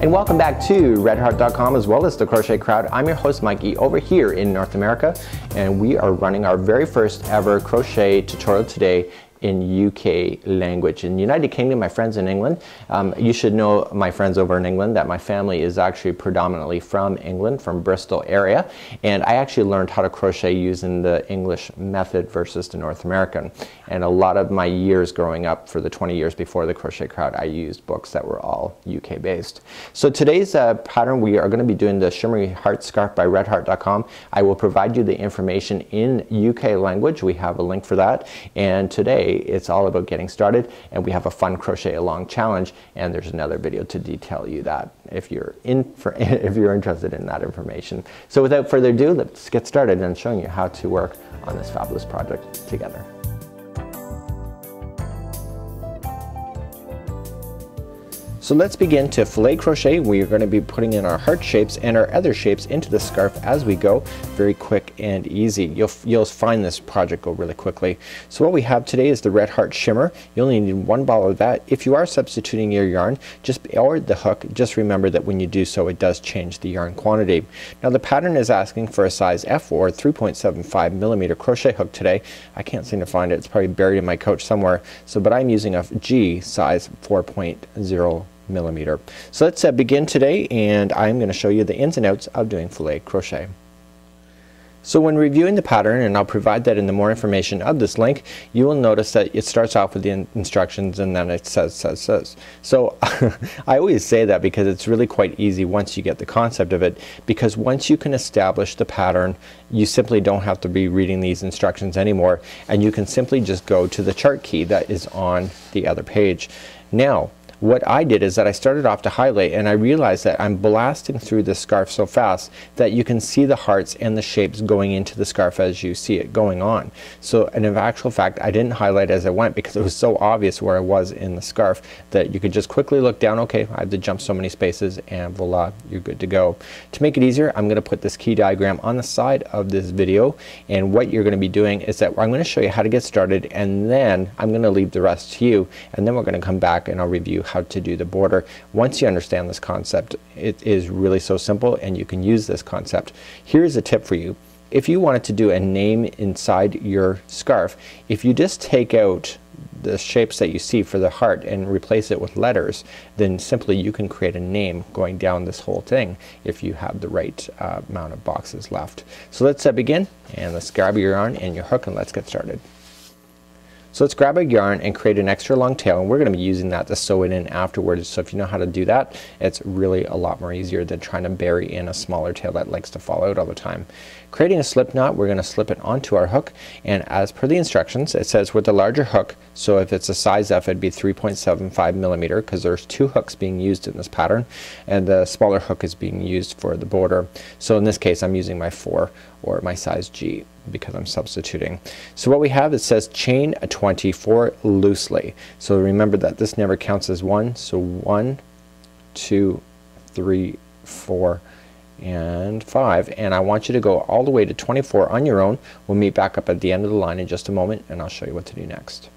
And welcome back to redheart.com as well as the Crochet Crowd. I'm your host Mikey over here in North America, and we are running our very first ever crochet tutorial today in UK language. In the United Kingdom, my friends in England, you should know my friends over in England that my family is actually predominantly from England, from Bristol area, and I actually learned how to crochet using the English method versus the North American. And a lot of my years growing up, for the 20 years before the Crochet Crowd, I used books that were all UK based. So today's pattern, we are going to be doing the Shimmery Heart Scarf by redheart.com. I will provide you the information in UK language. We have a link for that, and today it's all about getting started, and we have a fun crochet along challenge, and there's another video to detail you that if you're interested in that information. So without further ado, let's get started and showing you how to work on this fabulous project together. So let's begin to fillet crochet. We are going to be putting in our heart shapes and our other shapes into the scarf as we go. Very quick and easy. You'll find this project go really quickly. So what we have today is the Red Heart Shimmer. You only need one ball of that. If you are substituting your yarn or the hook, just remember that when you do so, it does change the yarn quantity. Now the pattern is asking for a size F or 3.75 millimeter crochet hook today. I can't seem to find it. It's probably buried in my couch somewhere. But I'm using a G size 4.0 millimeter. So let's begin today, and I'm going to show you the ins and outs of doing fillet crochet. So when reviewing the pattern, and I'll provide that in the more information of this link, you will notice that it starts off with the instructions and then it says. So I always say that because it's really quite easy once you get the concept of it, because once you can establish the pattern, you simply don't have to be reading these instructions anymore, and you can simply just go to the chart key that is on the other page. Now what I did is that I started off to highlight, and I realized that I'm blasting through this scarf so fast that you can see the hearts and the shapes going into the scarf as you see it going on. So, and in actual fact, I didn't highlight as I went because it was so obvious where I was in the scarf that you could just quickly look down, okay, I have to jump so many spaces, and voila, you're good to go. To make it easier, I'm going to put this key diagram on the side of this video, and what you're going to be doing is that I'm going to show you how to get started, and then I'm going to leave the rest to you, and then we're going to come back and I'll review how to do the border. Once you understand this concept, it is really so simple, and you can use this concept. Here's a tip for you. If you wanted to do a name inside your scarf, if you just take out the shapes that you see for the heart and replace it with letters, then simply you can create a name going down this whole thing if you have the right amount of boxes left. So let's begin, and let's grab your yarn and your hook, and let's get started. So let's grab a yarn and create an extra long tail, and we're going to be using that to sew it in afterwards. So if you know how to do that, it's really a lot more easier than trying to bury in a smaller tail that likes to fall out all the time. Creating a slip knot, we're going to slip it onto our hook, and as per the instructions it says with the larger hook, so if it's a size F it'd be 3.75 millimeter because there's two hooks being used in this pattern, and the smaller hook is being used for the border. So in this case I'm using my 4 or my size G because I'm substituting. So what we have, it says chain a 24 loosely. So remember that this never counts as one. So 1, 2, 3, 4 and 5, and I want you to go all the way to 24 on your own. We'll meet back up at the end of the line in just a moment, and I'll show you what to do next.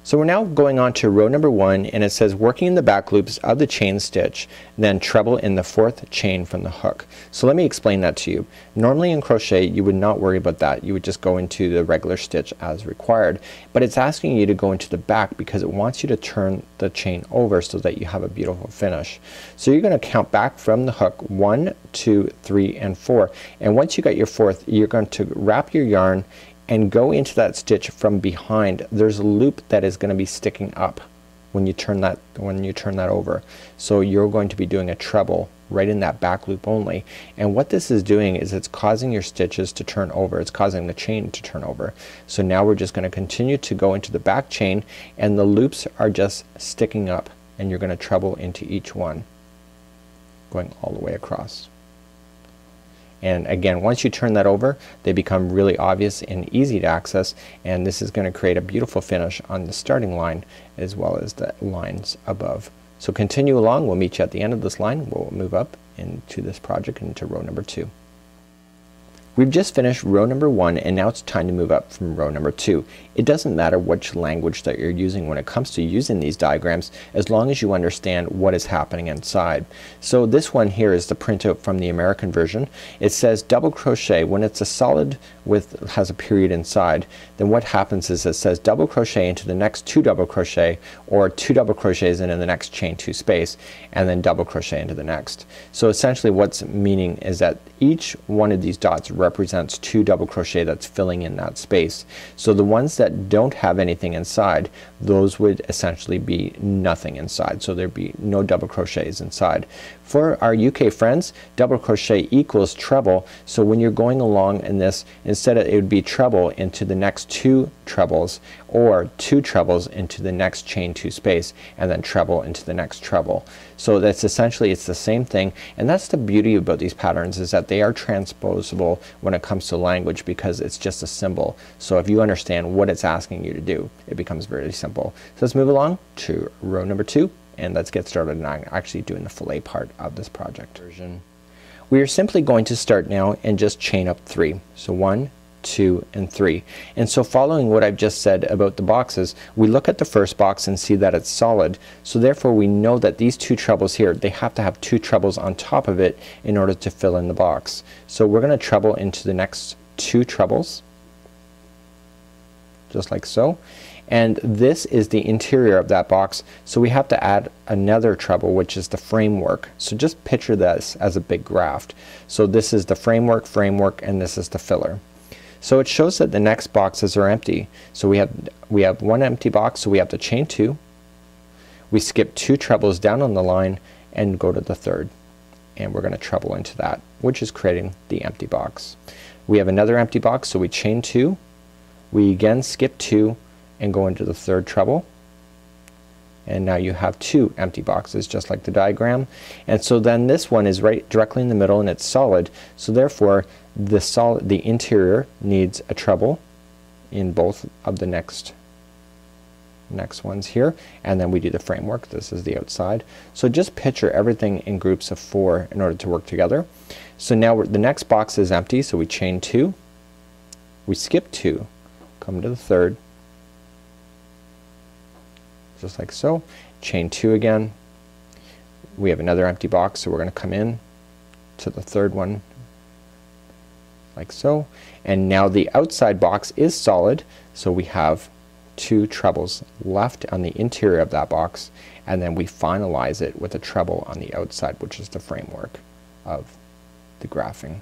So we're now going on to row number 1, and it says working in the back loops of the chain stitch, then treble in the 4th chain from the hook. So let me explain that to you. Normally in crochet you would not worry about that. You would just go into the regular stitch as required, but it's asking you to go into the back because it wants you to turn the chain over so that you have a beautiful finish. So you're going to count back from the hook 1, 2, 3 and 4, and once you got your 4th, you're going to wrap your yarn and go into that stitch from behind. There's a loop that is going to be sticking up when you turn that over. So you're going to be doing a treble right in that back loop only, and what this is doing is it's causing your stitches to turn over. It's causing the chain to turn over. So now we're just going to continue to go into the back chain, and the loops are just sticking up, and you're going to treble into each one going all the way across. And again, once you turn that over, they become really obvious and easy to access, and this is going to create a beautiful finish on the starting line as well as the lines above. So continue along. We'll meet you at the end of this line. We'll move up into this project into row number 2. We've just finished row number 1 and now it's time to move up from row number 2. It doesn't matter which language that you're using when it comes to using these diagrams, as long as you understand what is happening inside. So this one here is the printout from the American version. It says double crochet when it's a solid with has a period inside. Then what happens is it says double crochet into the next 2 double crochet, or 2 double crochets into the next chain 2 space, and then double crochet into the next. So essentially what's meaning is that each one of these dots represents 2 double crochet that's filling in that space. So the ones that don't have anything inside, those would essentially be nothing inside. So there'd be no double crochets inside. For our UK friends, double crochet equals treble. So when you're going along in this, instead of it would be treble into the next 2 trebles, or 2 trebles into the next chain 2 space, and then treble into the next treble. So that's essentially, it's the same thing, and that's the beauty about these patterns, is that they are transposable when it comes to language, because it's just a symbol. So if you understand what it's asking you to do, it becomes very simple. So let's move along to row number 2 and let's get started and I'm actually doing the fillet part of this project. We are simply going to start now and just chain up 3. So 1, 2, and 3. And so following what I've just said about the boxes, we look at the first box and see that it's solid. So therefore we know that these 2 trebles here, they have to have 2 trebles on top of it in order to fill in the box. So we're going to treble into the next 2 trebles, just like so. And this is the interior of that box, so we have to add another treble, which is the framework. So just picture this as a big graft. So this is the framework, and this is the filler. So it shows that the next boxes are empty. So we have one empty box, so we have to chain 2. We skip 2 trebles down on the line and go to the third, and we're going to treble into that, which is creating the empty box. We have another empty box, so we chain 2. We again skip 2 and go into the third treble, and now you have 2 empty boxes, just like the diagram. And so then this one is right directly in the middle and it's solid, so therefore the interior needs a treble in both of the next ones here, and then we do the framework. This is the outside. So just picture everything in groups of 4 in order to work together. So now the next box is empty, so we chain 2, we skip 2, come to the third, just like so, chain 2 again. We have another empty box, so we're going to come in to the third one like so, and now the outside box is solid, so we have 2 trebles left on the interior of that box, and then we finalize it with a treble on the outside, which is the framework of the graphing.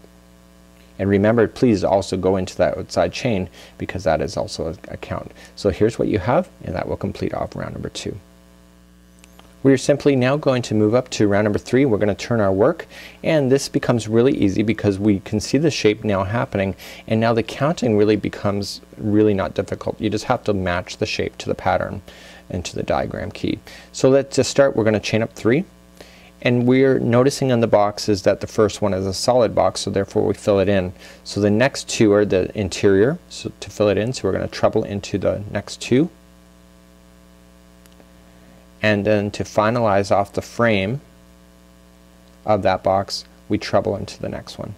And remember, please also go into that outside chain, because that is also a count. So here's what you have, and that will complete off round number 2. We are simply now going to move up to round number 3. We're going to turn our work, and this becomes really easy because we can see the shape now happening, and now the counting really becomes really not difficult. You just have to match the shape to the pattern and to the diagram key. So let's just start. We're going to chain up 3. And we're noticing on the box is that the first one is a solid box, so therefore we fill it in. So the next 2 are the interior, so to fill it in, so we're going to treble into the next 2. And then to finalize off the frame of that box, we treble into the next one,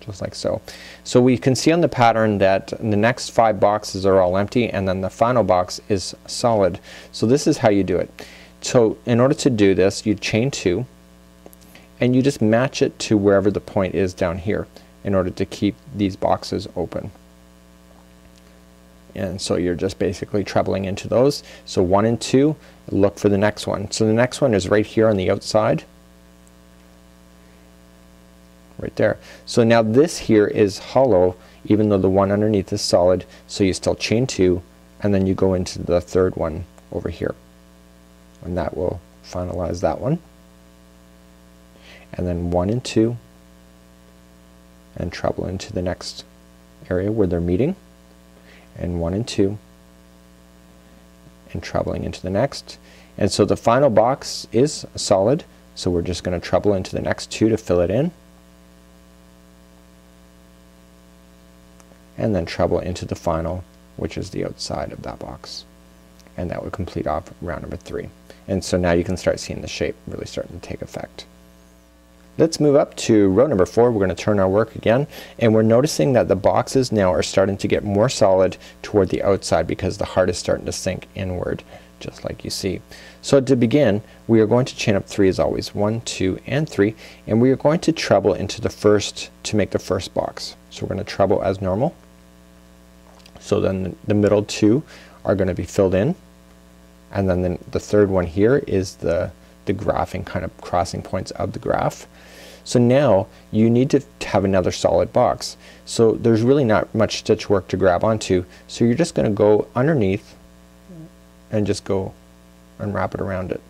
just like so. So we can see on the pattern that the next 5 boxes are all empty, and then the final box is solid. So this is how you do it. So in order to do this, you chain 2 and you just match it to wherever the point is down here in order to keep these boxes open. And so you're just basically trebling into those. So 1 and 2, look for the next one. So the next one is right here on the outside, right there. So now this here is hollow, even though the one underneath is solid, so you still chain 2 and then you go into the third one over here, and that will finalize that one. And then 1 and 2, and treble into the next area where they're meeting, and 1 and 2, and trebling into the next. And so the final box is solid, so we're just going to treble into the next 2 to fill it in, and then treble into the final, which is the outside of that box, and that would complete off round number 3. And so now you can start seeing the shape really starting to take effect. Let's move up to row number 4. We're going to turn our work again, and we're noticing that the boxes now are starting to get more solid toward the outside because the heart is starting to sink inward, just like you see. So to begin, we are going to chain up 3 as always, 1, 2, and 3, and we are going to treble into the first to make the first box. So we're going to treble as normal. So then the middle 2 are going to be filled in, and then the third one here is the graphing, kind of crossing points of the graph. So now you need to have another solid box. So there's really not much stitch work to grab onto, so you're just going to go underneath and just go and wrap it around it,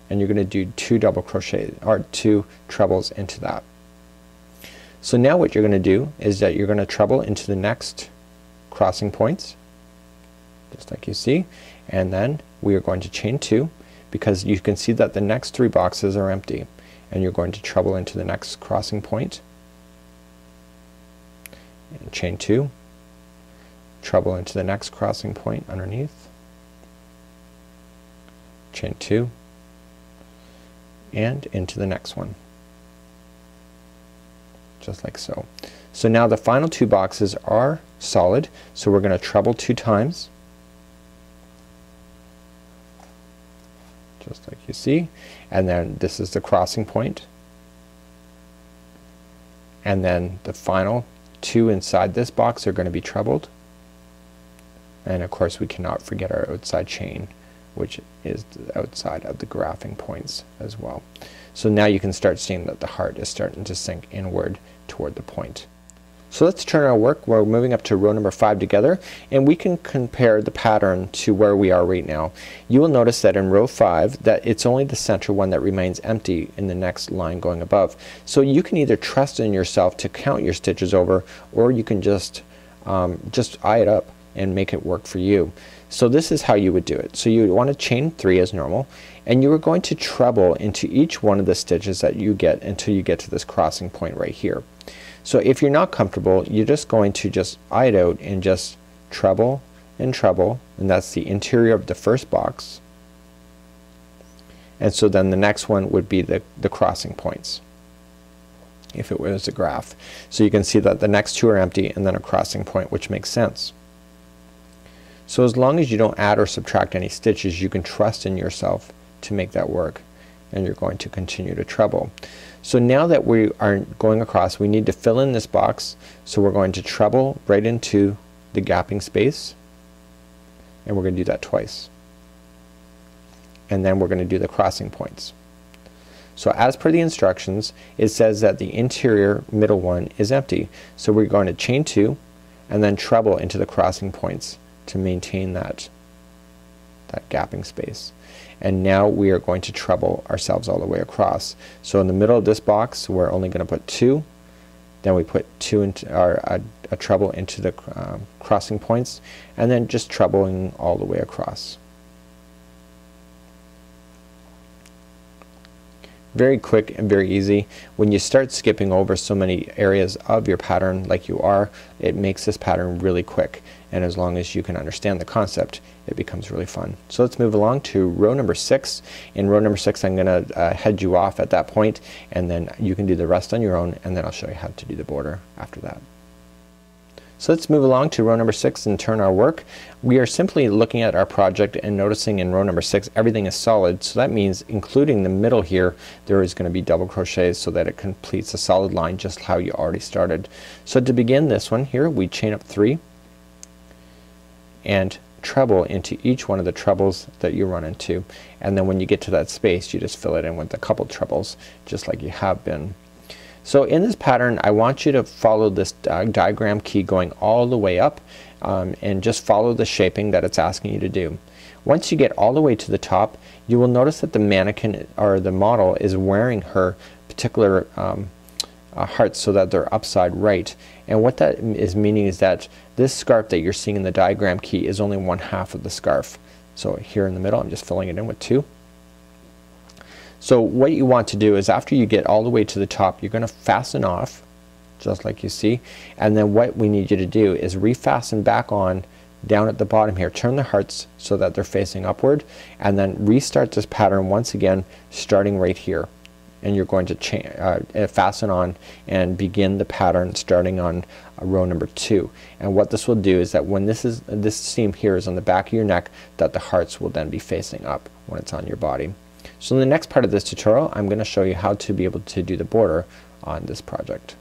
and you're going to do 2 double crochet or 2 trebles into that. So now what you're going to do is that you're going to treble into the next crossing points, just like you see, and then we are going to chain 2 because you can see that the next 3 boxes are empty, and you're going to treble into the next crossing point and chain 2, treble into the next crossing point underneath, chain 2, and into the next one, just like so. So now the final 2 boxes are solid, so we're going to treble 2 times, just like you see, and then this is the crossing point, and then the final 2 inside this box are going to be trebled, and of course we cannot forget our outside chain, which is the outside of the graphing points as well. So now you can start seeing that the heart is starting to sink inward toward the point. So let's turn our work. We're moving up to row number 5 together, and we can compare the pattern to where we are right now. You will notice that in row 5 that it's only the center one that remains empty in the next line going above. So you can either trust in yourself to count your stitches over, or you can just eye it up and make it work for you. So this is how you would do it. So you want to chain 3 as normal, and you are going to treble into each one of the stitches that you get until you get to this crossing point right here. So if you're not comfortable, you're just going to just eye it out and just treble and treble, and that's the interior of the first box, and so then the next one would be the crossing points if it was a graph. So you can see that the next 2 are empty and then a crossing point, which makes sense. So as long as you don't add or subtract any stitches, you can trust in yourself to make that work, and you're going to continue to treble. So now that we are going across, we need to fill in this box, so we're going to treble right into the gapping space, and we're going to do that twice, and then we're going to do the crossing points. So as per the instructions, it says that the interior middle one is empty, so we're going to chain 2 and then treble into the crossing points to maintain that gapping space. And now we are going to treble ourselves all the way across. So in the middle of this box we're only going to put 2, then we put 2 into a treble into the crossing points, and then just trebling all the way across. Very quick and very easy. When you start skipping over so many areas of your pattern like you are, it makes this pattern really quick, and as long as you can understand the concept, it becomes really fun. So let's move along to row number 6. In row number 6 I'm going to head you off at that point, and then you can do the rest on your own, and then I'll show you how to do the border after that. So let's move along to row number 6 and turn our work. We are simply looking at our project and noticing in row number 6 everything is solid, so that means including the middle here there is going to be double crochets so that it completes a solid line just how you already started. So to begin this one here, we chain up 3 and treble into each one of the trebles that you run into, and then when you get to that space you just fill it in with a couple trebles just like you have been. So in this pattern I want you to follow this diagram key going all the way up, and just follow the shaping that it's asking you to do. Once you get all the way to the top, you will notice that the mannequin or the model is wearing her particular hearts so that they're upside right, and what that is meaning is that this scarf that you're seeing in the diagram key is only 1/2 of the scarf. So here in the middle I'm just filling it in with 2. So what you want to do is after you get all the way to the top, you're going to fasten off just like you see, and then what we need you to do is refasten back on down at the bottom here. Turn the hearts so that they're facing upward, and then restart this pattern once again starting right here and you're going to fasten on and begin the pattern starting on row number 2. And what this will do is that when this seam here is on the back of your neck, that the hearts will then be facing up when it's on your body. So in the next part of this tutorial, I'm going to show you how to be able to do the border on this project.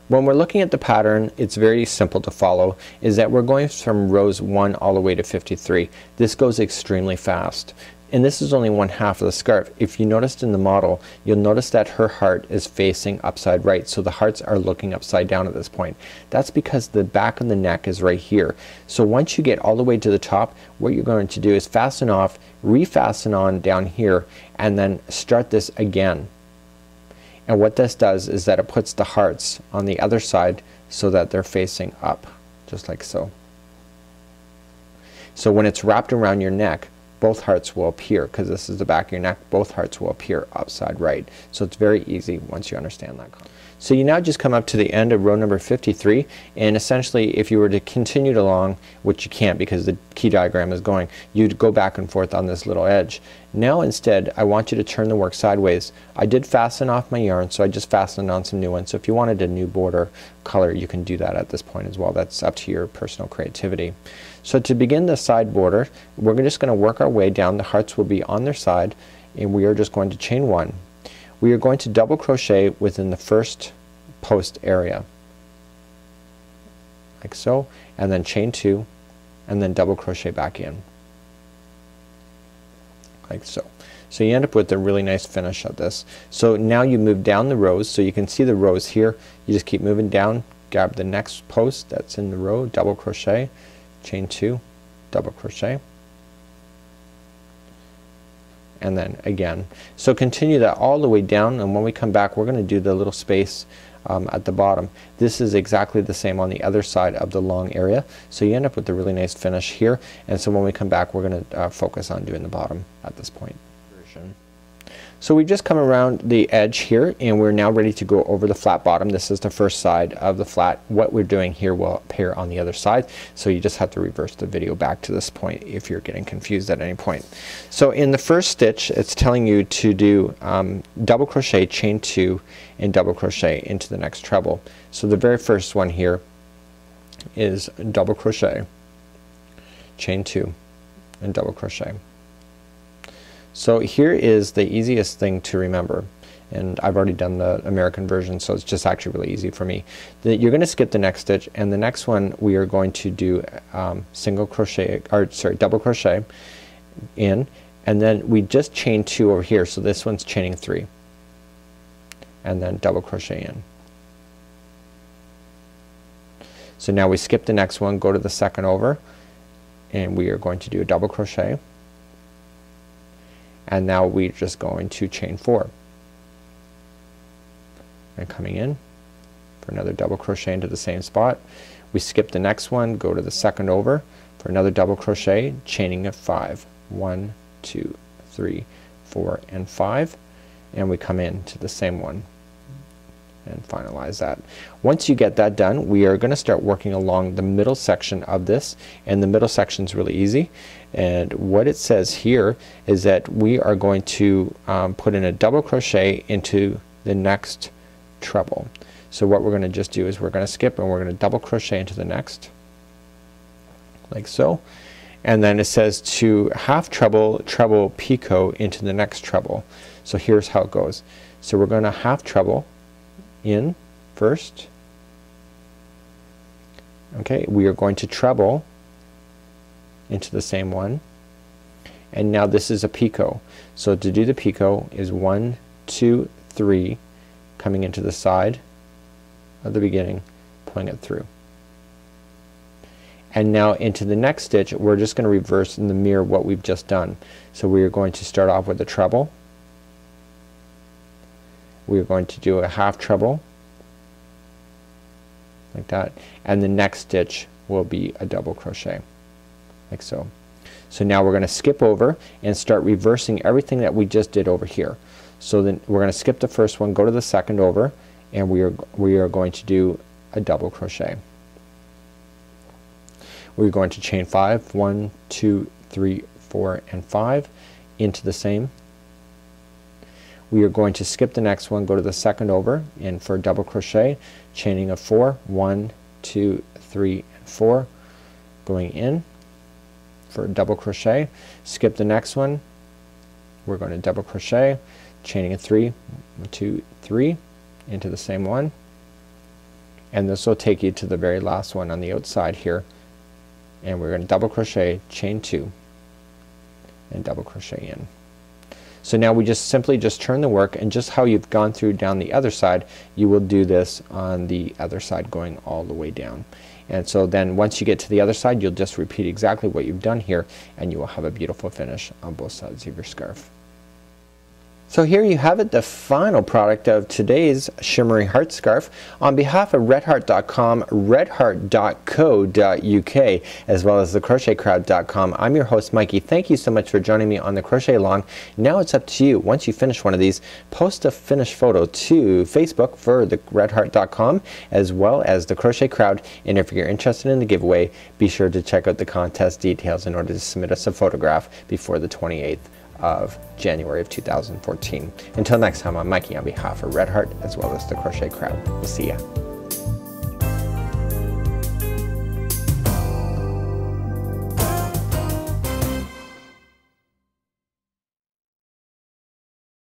When we're looking at the pattern, it's very simple to follow, is that we're going from rows 1 all the way to 53. This goes extremely fast. And this is only 1/2 of the scarf. If you noticed in the model, you'll notice that her heart is facing upside right, so the hearts are looking upside down at this point. That's because the back of the neck is right here. So once you get all the way to the top, what you're going to do is fasten off, refasten on down here, and then start this again. And what this does is that it puts the hearts on the other side so that they're facing up, just like so. So when it's wrapped around your neck, both hearts will appear, because this is the back of your neck, both hearts will appear upside right. So it's very easy once you understand that concept. So you now just come up to the end of row number 53, and essentially if you were to continue it along, which you can't because the key diagram is going, you'd go back and forth on this little edge. Now instead I want you to turn the work sideways. I did fasten off my yarn, so I just fastened on some new ones. So if you wanted a new border color, you can do that at this point as well. That's up to your personal creativity. So to begin the side border, we're just going to work our way down. The hearts will be on their side, and we are just going to chain 1. We are going to double crochet within the first post area, like so, and then chain 2, and then double crochet back in, like so. So you end up with a really nice finish of this. So now you move down the rows, so you can see the rows here. You just keep moving down, grab the next post that's in the row, double crochet, chain 2, double crochet, and then again. So continue that all the way down, and when we come back we're going to do the little space at the bottom. This is exactly the same on the other side of the long area, so you end up with a really nice finish here. And so when we come back we're going to focus on doing the bottom at this point. So we've just come around the edge here, and we're now ready to go over the flat bottom. This is the first side of the flat. What we're doing here will appear on the other side, so you just have to reverse the video back to this point if you're getting confused at any point. So in the first stitch it's telling you to do double crochet, chain 2, and double crochet into the next treble. So the very first one here is double crochet, chain 2, and double crochet. So here is the easiest thing to remember, and I've already done the American version, so it's just actually really easy for me. You're going to skip the next stitch, and the next one we are going to do single crochet, or sorry, double crochet in, and then we just chain 2 over here, so this one's chaining 3, and then double crochet in. So now we skip the next one, go to the second over, and we are going to do a double crochet. And now we're just going to chain 4 and coming in for another double crochet into the same spot. We skip the next one, go to the second over for another double crochet, chaining of 5. 1, 2, 3, 4, and 5, and we come in to the same one and finalize that. Once you get that done, we are going to start working along the middle section of this, and the middle section is really easy. And what it says here is that we are going to put in a double crochet into the next treble. So what we're going to just do is we're going to skip and we're going to double crochet into the next, like so, and then it says to half treble, treble, picot into the next treble. So here's how it goes. So we're going to half treble in first. Okay, we are going to treble into the same one, and now this is a picot. So to do the picot is 1, 2, 3, coming into the side of the beginning, pulling it through, and now into the next stitch we're just going to reverse in the mirror what we've just done. So we are going to start off with a treble. We are going to do a half treble like that, and the next stitch will be a double crochet, like so. So now we're going to skip over and start reversing everything that we just did over here. So then we're going to skip the first one, go to the second over, and we are going to do a double crochet. We're going to chain 5, 1, 2, 3, 4, and 5 into the same. we are going to skip the next one, go to the second over, and for a double crochet, chaining of 4, 1, 2, 3, and 4, going in for a double crochet, skip the next one, we're going to double crochet, chaining of 3, 1, 2, 3 into the same one, and this will take you to the very last one on the outside here, and we're going to double crochet, chain 2, and double crochet in. So now we just simply just turn the work, and just how you've gone through down the other side, you will do this on the other side going all the way down. And so then once you get to the other side, you'll just repeat exactly what you've done here, and you will have a beautiful finish on both sides of your scarf. So here you have it, the final product of today's Shimmery Heart Scarf. On behalf of redheart.com, redheart.co.uk, as well as thecrochetcrowd.com, I'm your host Mikey. Thank you so much for joining me on the Crochet Along. Now it's up to you. Once you finish one of these, post a finished photo to Facebook for the redheart.com as well as the Crochet Crowd, and if you're interested in the giveaway, be sure to check out the contest details in order to submit us a photograph before the 28th of January of 2014. Until next time, I'm Mikey on behalf of Red Heart as well as the Crochet Crowd. We'll see ya.